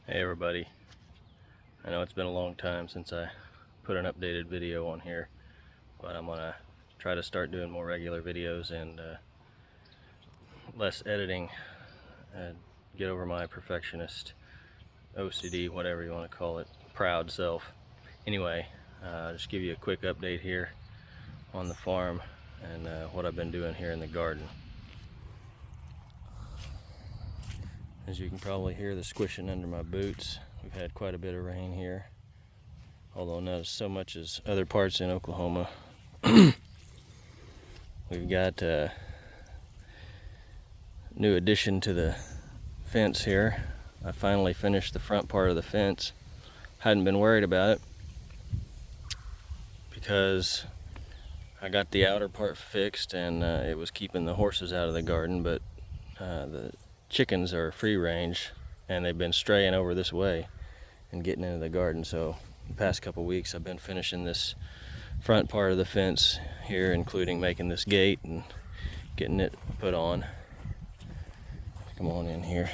Hey everybody, I know it's been a long time since I put an updated video on here, but I'm gonna try to start doing more regular videos and less editing and get over my perfectionist OCD, whatever you want to call it, proud self. Anyway, just give you a quick update here on the farm and what I've been doing here in the garden. As you can probably hear the squishing under my boots, we've had quite a bit of rain here, although not as so much as other parts in Oklahoma. We've got a new addition to the fence here. I finally finished the front part of the fence. Hadn't been worried about it because I got the outer part fixed and it was keeping the horses out of the garden, but the chickens are free range and they've been straying over this way and getting into the garden. So the past couple weeks I've been finishing this front part of the fence here, including making this gate and getting it put on. Come on in here.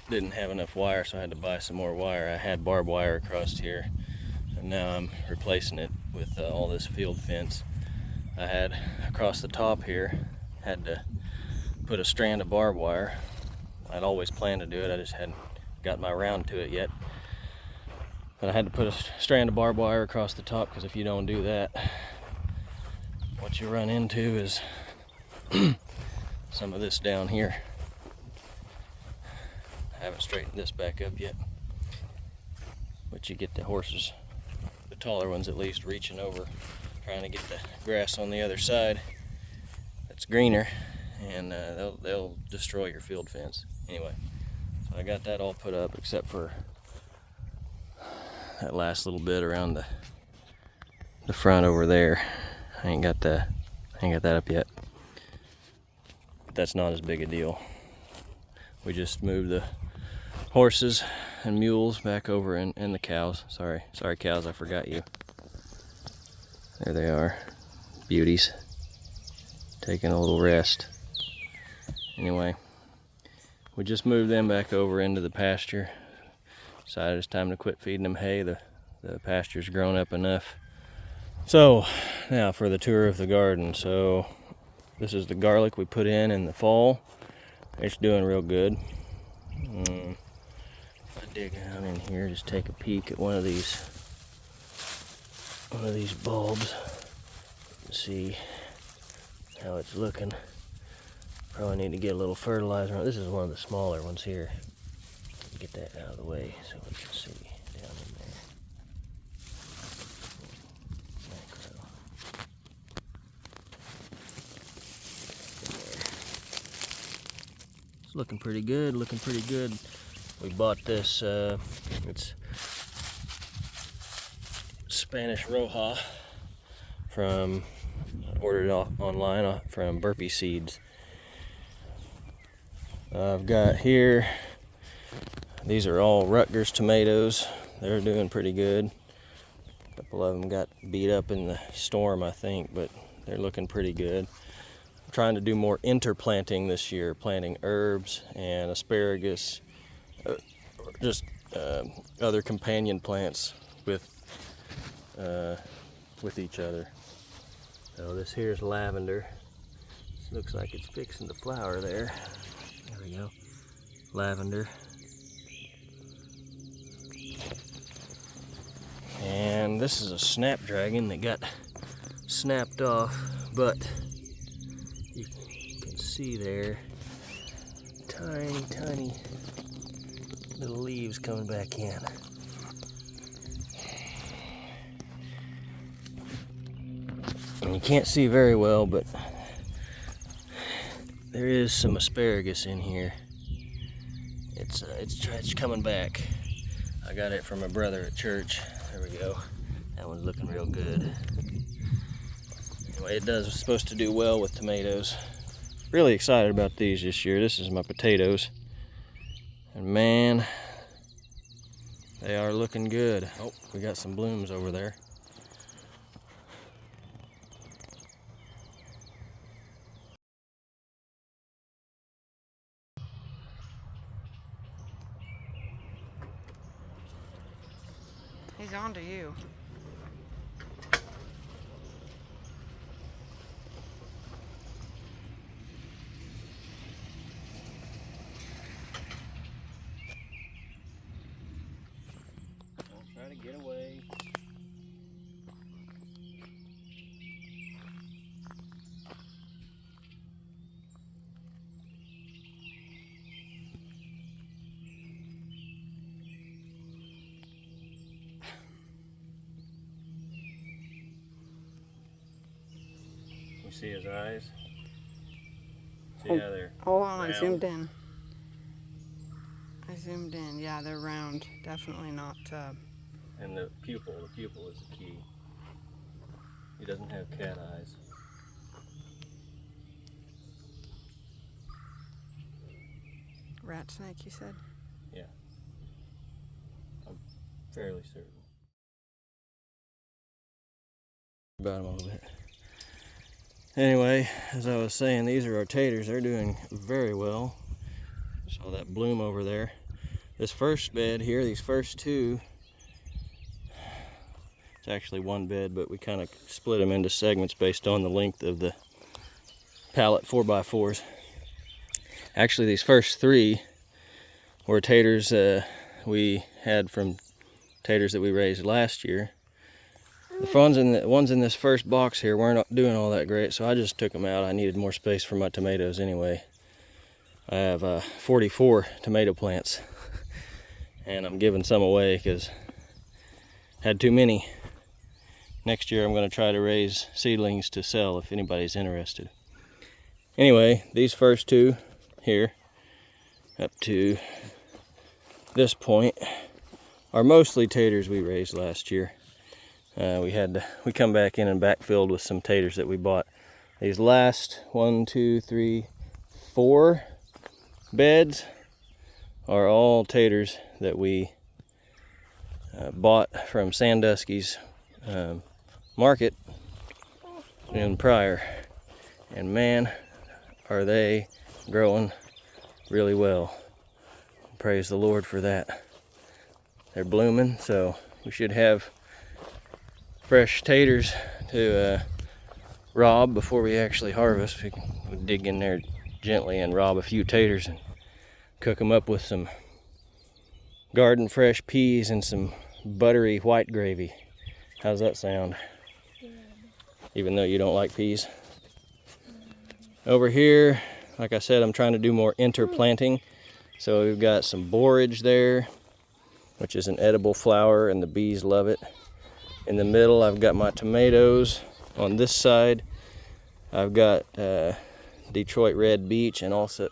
Didn't have enough wire, so I had to buy some more wire. I had barbed wire across here, and now I'm replacing it with all this field fence. I had across the top here, had to put a strand of barbed wire. I'd always planned to do it, I just hadn't gotten around to it yet. But I had to put a strand of barbed wire across the top, because if you don't do that, what you run into is some of this down here. I haven't straightened this back up yet, but you get the horses, the taller ones at least, reaching over trying to get the grass on the other side that's greener, and they'll destroy your field fence. Anyway, so I got that all put up except for that last little bit around the front over there. I ain't got that up yet, but that's not as big a deal. We just moved the horses and mules back over, and the cows. Sorry cows, I forgot you. There they are, beauties, taking a little rest. Anyway, we just moved them back over into the pasture. Decided it's time to quit feeding them hay. The pasture's grown up enough. So now for the tour of the garden. So this is the garlic we put in the fall. It's doing real good. I dig down in here, just take a peek at one of these bulbs and see how it's looking. Probably need to get a little fertilizer on. This is one of the smaller ones here. Get that out of the way so we can see down in there. It's looking pretty good, We bought this, it's Spanish Roja ordered it online from Burpee Seeds. I've got here, these are all Rutgers tomatoes. They're doing pretty good. A couple of them got beat up in the storm, I think, but they're looking pretty good. I'm trying to do more interplanting this year, planting herbs and asparagus, just other companion plants with each other. So this here's lavender. This looks like it's fixing to flower there. There we go, lavender. And this is a snapdragon that got snapped off, but you can see there tiny little leaves coming back in. And you can't see very well, but there is some asparagus in here. It's coming back. I got it from my brother at church. There we go. That one's looking real good. Anyway, it's supposed to do well with tomatoes. Really excited about these this year. This is my potatoes. And man, they are looking good. Oh, we got some blooms over there. He's on to you. Don't try to get away. You see his eyes? See how they're Hold on, round? I zoomed in. Yeah, they're round. Definitely not. And the pupil is the key. He doesn't have cat eyes. Rat snake, you said? Yeah. I'm fairly certain. About him a little bit. Anyway, as I was saying, these are our taters. They're doing very well. Saw that bloom over there. This first bed here, these first two, it's actually one bed, but we kind of split them into segments based on the length of the pallet 4x4s. Actually, these first three were taters we had from taters that we raised last year. The ones in this first box here weren't doing all that great, so I just took them out. I needed more space for my tomatoes anyway. I have 44 tomato plants, and I'm giving some away because I had too many. Next year I'm going to try to raise seedlings to sell if anybody's interested. Anyway, these first two here up to this point are mostly taters we raised last year. We come back in and backfilled with some taters that we bought. These last 1, 2, 3, 4 beds are all taters that we bought from Sandusky's market in Pryor, and man, are they growing really well. Praise the Lord for that. They're blooming, so we should have fresh taters to rob before we actually harvest. We can dig in there gently and rob a few taters and cook them up with some garden fresh peas and some buttery white gravy. How's that sound? Good. Even though you don't like peas. Over here, like I said, I'm trying to do more interplanting. So we've got some borage there, which is an edible flower, and the bees love it. In the middle, I've got my tomatoes. On this side, I've got Detroit red beets and also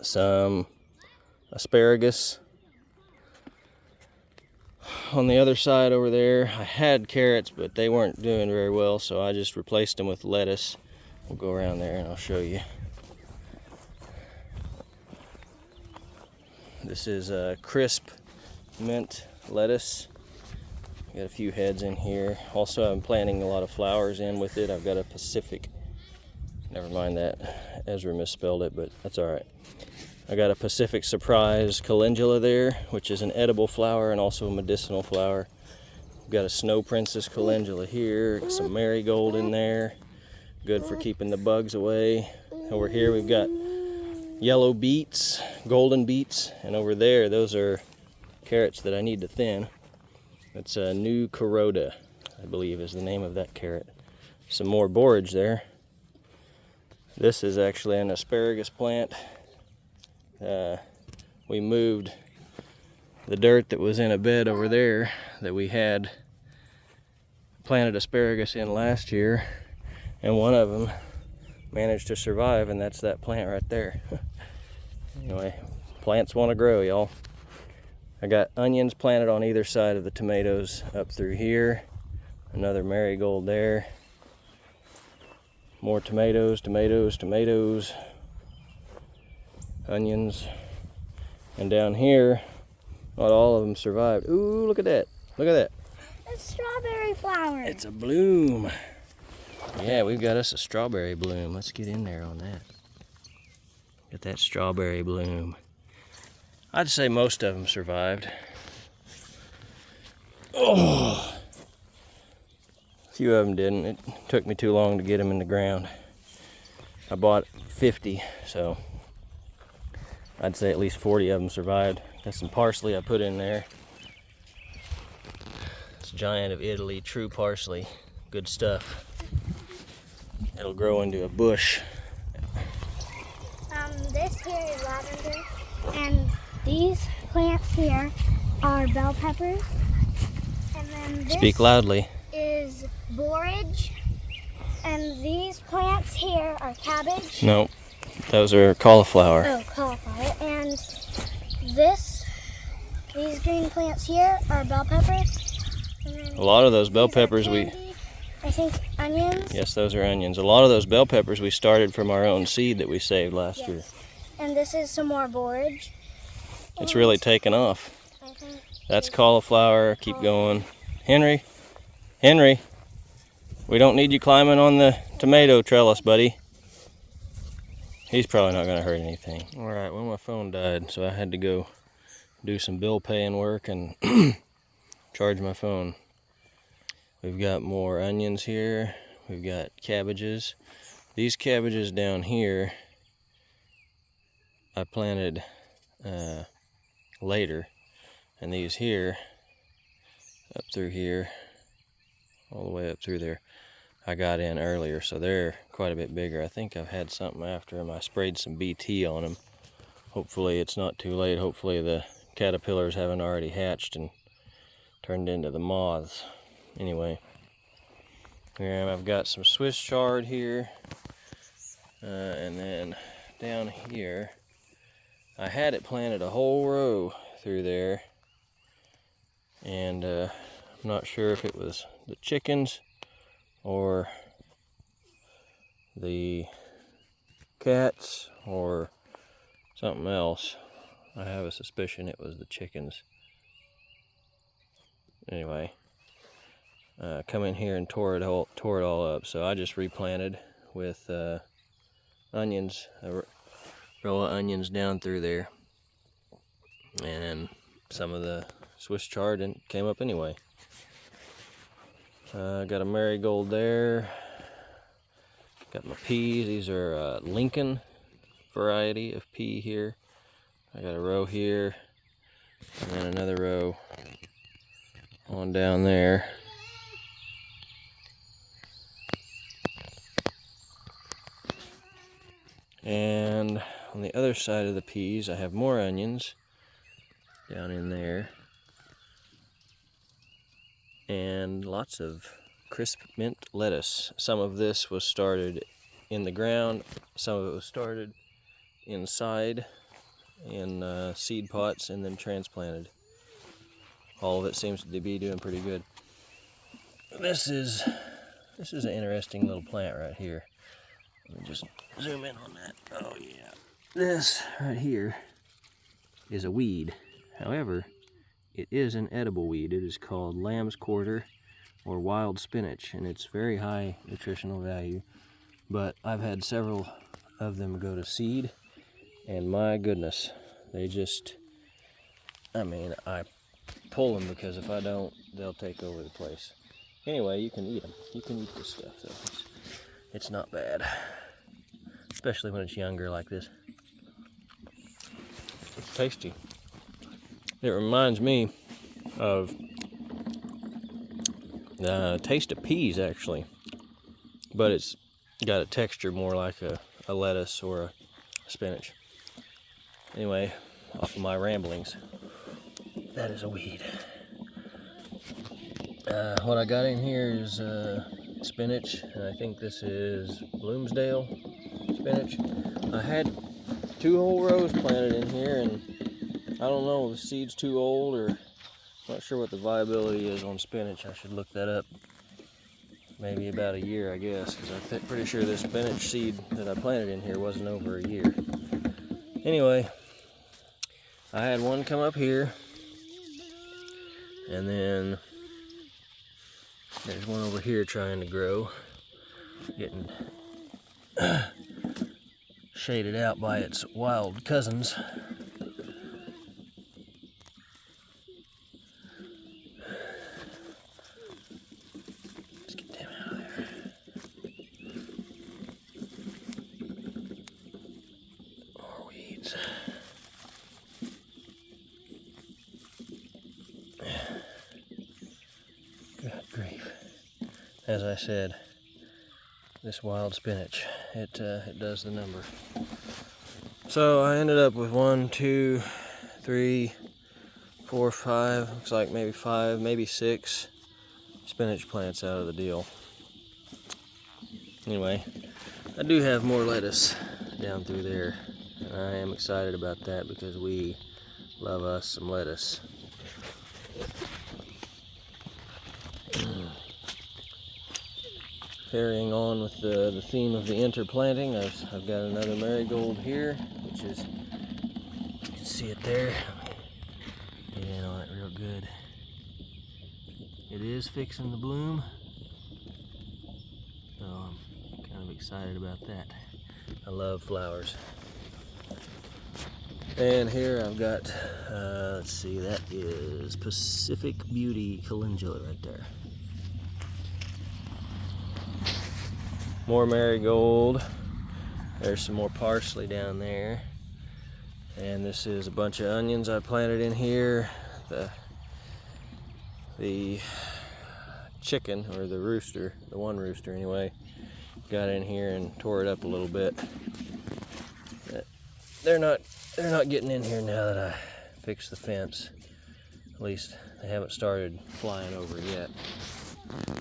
some asparagus. On the other side over there, I had carrots, but they weren't doing very well, so I just replaced them with lettuce. We'll go around there and I'll show you. This is crisp mint lettuce. Got a few heads in here. Also, I'm planting a lot of flowers in with it. I've got a Pacific, never mind that, Ezra misspelled it, but that's all right. I got a Pacific Surprise calendula there, which is an edible flower and also a medicinal flower. We've got a Snow Princess calendula here, got some marigold in there, good for keeping the bugs away. Over here we've got yellow beets, golden beets, and over there those are carrots that I need to thin. That's a New Kuroda, I believe is the name of that carrot. Some more borage there. This is actually an asparagus plant. We moved the dirt that was in a bed over there that we had planted asparagus in last year, and one of them managed to survive, and that's that plant right there. Anyway, plants want to grow, y'all. I got onions planted on either side of the tomatoes up through here. Another marigold there. More tomatoes, tomatoes, tomatoes. Onions. And down here, not all of them survived. Ooh, look at that. Look at that. A strawberry flower. It's a bloom. Yeah, we've got us a strawberry bloom. Let's get in there on that. Get that strawberry bloom. I'd say most of them survived. Oh, a few of them didn't. It took me too long to get them in the ground. I bought 50, so I'd say at least 40 of them survived. Got some parsley I put in there. It's Giant of Italy, true parsley. Good stuff. It'll grow into a bush. This here is lavender, and these plants here are bell peppers. And then this Speak loudly. is borage, and these plants here are cabbage. No, those are cauliflower. Oh, cauliflower. And these green plants here are bell pepper. And then A lot of those bell these are peppers candy, I think onions. yes, those are onions. A lot of those bell peppers we started from our own seed that we saved last year. Yes. And this is some more borage. It's And really taken off. I think That's cauliflower. Keep going. Henry, we don't need you climbing on the tomato trellis, buddy. He's probably not going to hurt anything. All right, well, my phone died, so I had to go do some bill paying work and charge my phone. We've got more onions here. We've got cabbages. These cabbages down here I planted later, and these here up through here all the way up through there I got in earlier, so they're quite a bit bigger. I think I've had something after them. I sprayed some BT on them. Hopefully it's not too late. Hopefully the caterpillars haven't already hatched and turned into the moths. Anyway, here I've got some Swiss chard here, and then down here I had it planted a whole row through there, and I'm not sure if it was the chickens or the cats or something else. I have a suspicion it was the chickens. Anyway, come in here and tore it all up, so I just replanted with onions, a row of onions down through there, and some of the Swiss chard came up anyway. Got a marigold there. Got my peas. These are Lincoln variety of pea here. I got a row here, and then another row on down there. And on the other side of the peas, I have more onions down in there, and lots of crisp mint lettuce. Some of this was started in the ground, some of it was started inside in seed pots and then transplanted. All of it seems to be doing pretty good. This is an interesting little plant right here. Let me just zoom in on that. Oh yeah. This right here is a weed. However, it is an edible weed. It is called lamb's quarter or wild spinach, and it's very high nutritional value. But I've had several of them go to seed, and my goodness, they just, I pull them because if I don't, they'll take over the place. Anyway, you can eat them. You can eat this stuff, though. It's not bad, especially when it's younger like this. It's tasty. It reminds me of the taste of peas, actually, but it's got a texture more like a lettuce or a spinach. Anyway, off of my ramblings, that is a weed. What I got in here is spinach, and I think this is Bloomsdale spinach. I had 2 whole rows planted in here, and I don't know if the seed's too old, or not sure what the viability is on spinach. I should look that up. Maybe about a year, I guess, because I'm pretty sure this spinach seed that I planted in here wasn't over a year. Anyway, I had one come up here, and then there's one over here trying to grow, getting shaded out by its wild cousins. as I said, this wild spinach, it does the number. So I ended up with 1, 2, 3, 4, 5, looks like maybe 5, maybe 6 spinach plants out of the deal. Anyway, I do have more lettuce down through there, and I am excited about that because we love us some lettuce. Carrying on with the theme of the interplanting, I've got another marigold here, which is, you can see it there. Get in on it real good. It is fixing the bloom, so I'm kind of excited about that. I love flowers. And here I've got, let's see, that is Pacific Beauty Calendula right there. More marigold. There's some more parsley down there. And this is a bunch of onions I planted in here. The chicken, or the rooster, the one rooster anyway, got in here and tore it up a little bit. They're not getting in here now that I fixed the fence. At least they haven't started flying over yet.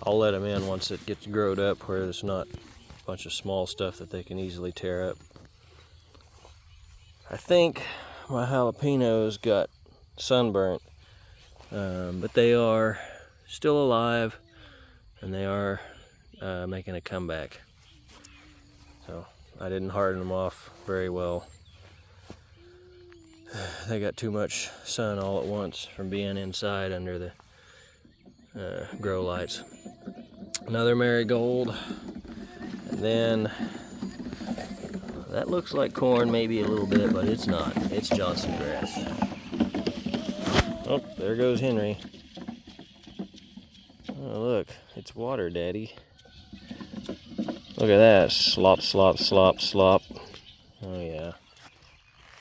I'll let them in once it gets growed up where there's not a bunch of small stuff that they can easily tear up. I think my jalapenos got sunburnt, but they are still alive and they are making a comeback. So I didn't harden them off very well. They got too much sun all at once from being inside under the grow lights. Another marigold, and then that looks like corn maybe a little bit, but it's not. It's Johnson grass. Oh, there goes Henry. Oh, look, it's water, Daddy. Look at that, slop, slop, slop, slop. Oh yeah.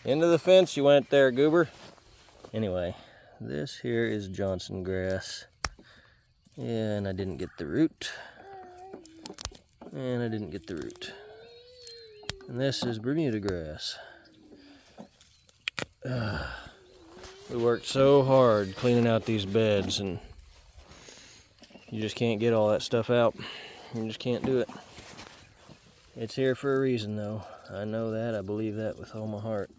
Into the fence you went there, goober. Anyway, this here is Johnson grass. And I didn't get the root. And I didn't get the root. And this is Bermuda grass. We worked so hard cleaning out these beds, and you just can't get all that stuff out. You just can't do it. It's here for a reason, though. I know that. I believe that with all my heart.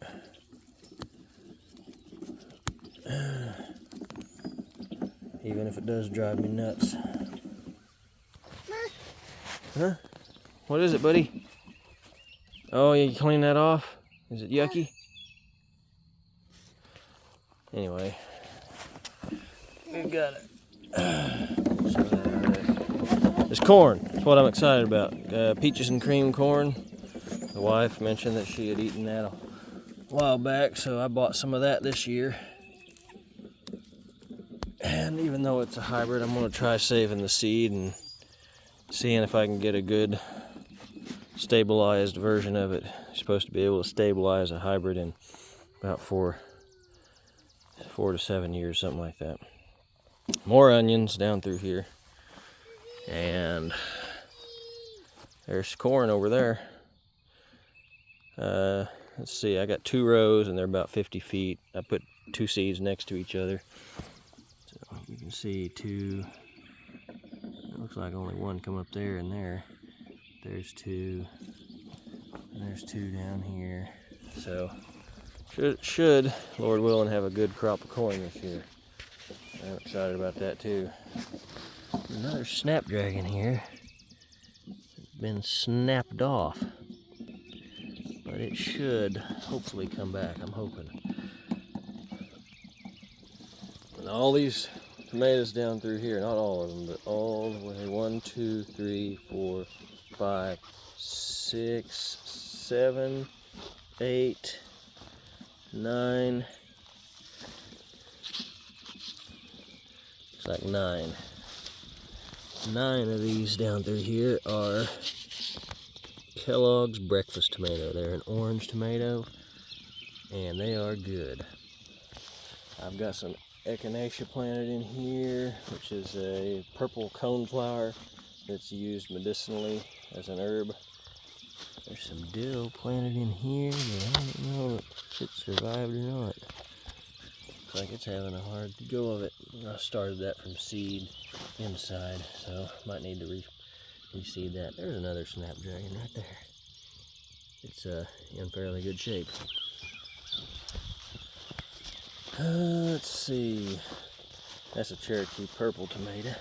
Even if it does drive me nuts. Huh? What is it, buddy? Oh, you clean that off? Is it yucky? Anyway, we've got it. It's corn. That's what I'm excited about. Peaches and cream corn. The wife mentioned that she had eaten that a while back, so I bought some of that this year. And even though it's a hybrid, I'm going to try saving the seed and seeing if I can get a good stabilized version of it. You're supposed to be able to stabilize a hybrid in about 4 to 7 years, something like that. More onions down through here. And there's corn over there. Let's see, I got 2 rows and they're about 50 feet. I put 2 seeds next to each other. So you can see 2. It looks like only 1 come up there and there. There's 2. And there's 2 down here. So should, Lord willing, have a good crop of corn this year. I'm excited about that too. Another snapdragon here. It's been snapped off. But it should hopefully come back, I'm hoping. And all these tomatoes down through here, not all of them, but all the way 1, 2, 3, 4, 5, 6, 7, 8, 9. Looks like 9. 9 of these down through here are Kellogg's breakfast tomato. They're an orange tomato, and they are good. I've got some echinacea planted in here, which is a purple coneflower. that's used medicinally as an herb. There's some dill planted in here, but I don't know if it survived or not. Looks like it's having a hard go of it. I started that from seed inside, so might need to reseed that. There's another snapdragon right there. It's in fairly good shape. Let's see. That's a Cherokee purple tomato.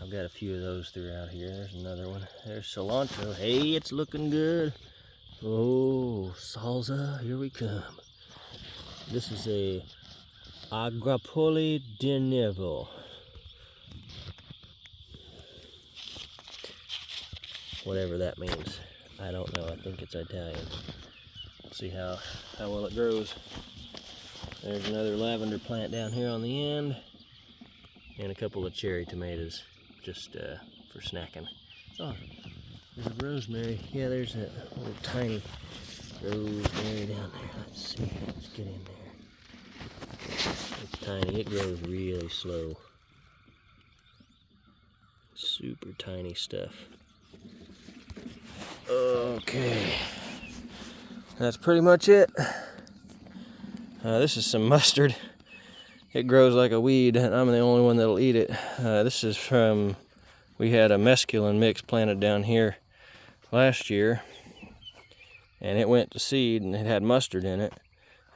I've got a few of those throughout here. There's another one. There's cilantro. Hey, it's looking good. Oh, salsa, here we come. This is a Agrapoli de Nevo. Whatever that means. I don't know. I think it's Italian. Let's see how well it grows. There's another lavender plant down here on the end. And a couple of cherry tomatoes just for snacking. Oh, there's a rosemary. Yeah, there's a little tiny rosemary down there. Let's see. Let's get in there. It's tiny. It grows really slow. Super tiny stuff. Okay. That's pretty much it. This is some mustard. It grows like a weed, and I'm the only one that'll eat it. This is from, we had a mesclun mix planted down here last year, and it went to seed, and it had mustard in it.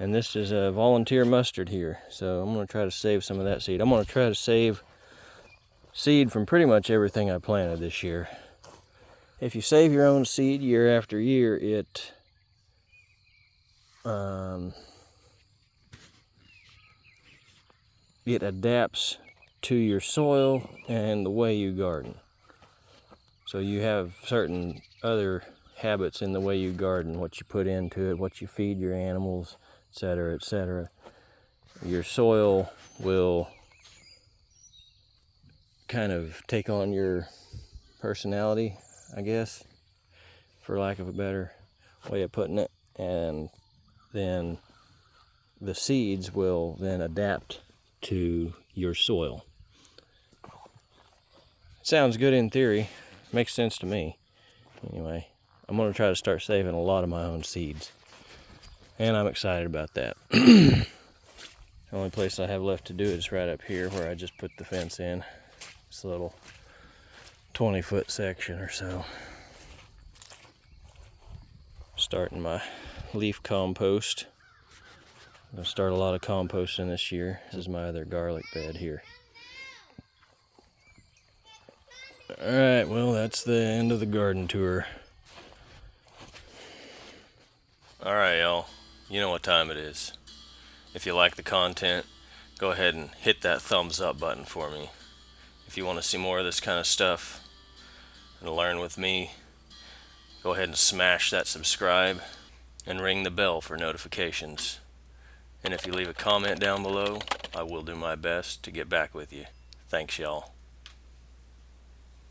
And this is a volunteer mustard here, so I'm going to try to save some of that seed. I'm going to try to save seed from pretty much everything I planted this year. If you save your own seed year after year, it adapts to your soil and the way you garden. So you have certain other habits in the way you garden, what you put into it, what you feed your animals, etc., etc. Your soil will kind of take on your personality, I guess, for lack of a better way of putting it, and then the seeds will then adapt to your soil. Sounds good in theory, makes sense to me. Anyway, I'm going to try to start saving a lot of my own seeds, and I'm excited about that. The only place I have left to do it is right up here where I just put the fence in. It's a little 20-foot section or so. Starting my leaf compost. I'm going to start a lot of composting this year. This is my other garlic bed here. Alright, well, that's the end of the garden tour. Alright, y'all. You know what time it is. If you like the content, go ahead and hit that thumbs up button for me. If you want to see more of this kind of stuff and learn with me, go ahead and smash that subscribe and ring the bell for notifications. And if you leave a comment down below, I will do my best to get back with you. Thanks, y'all.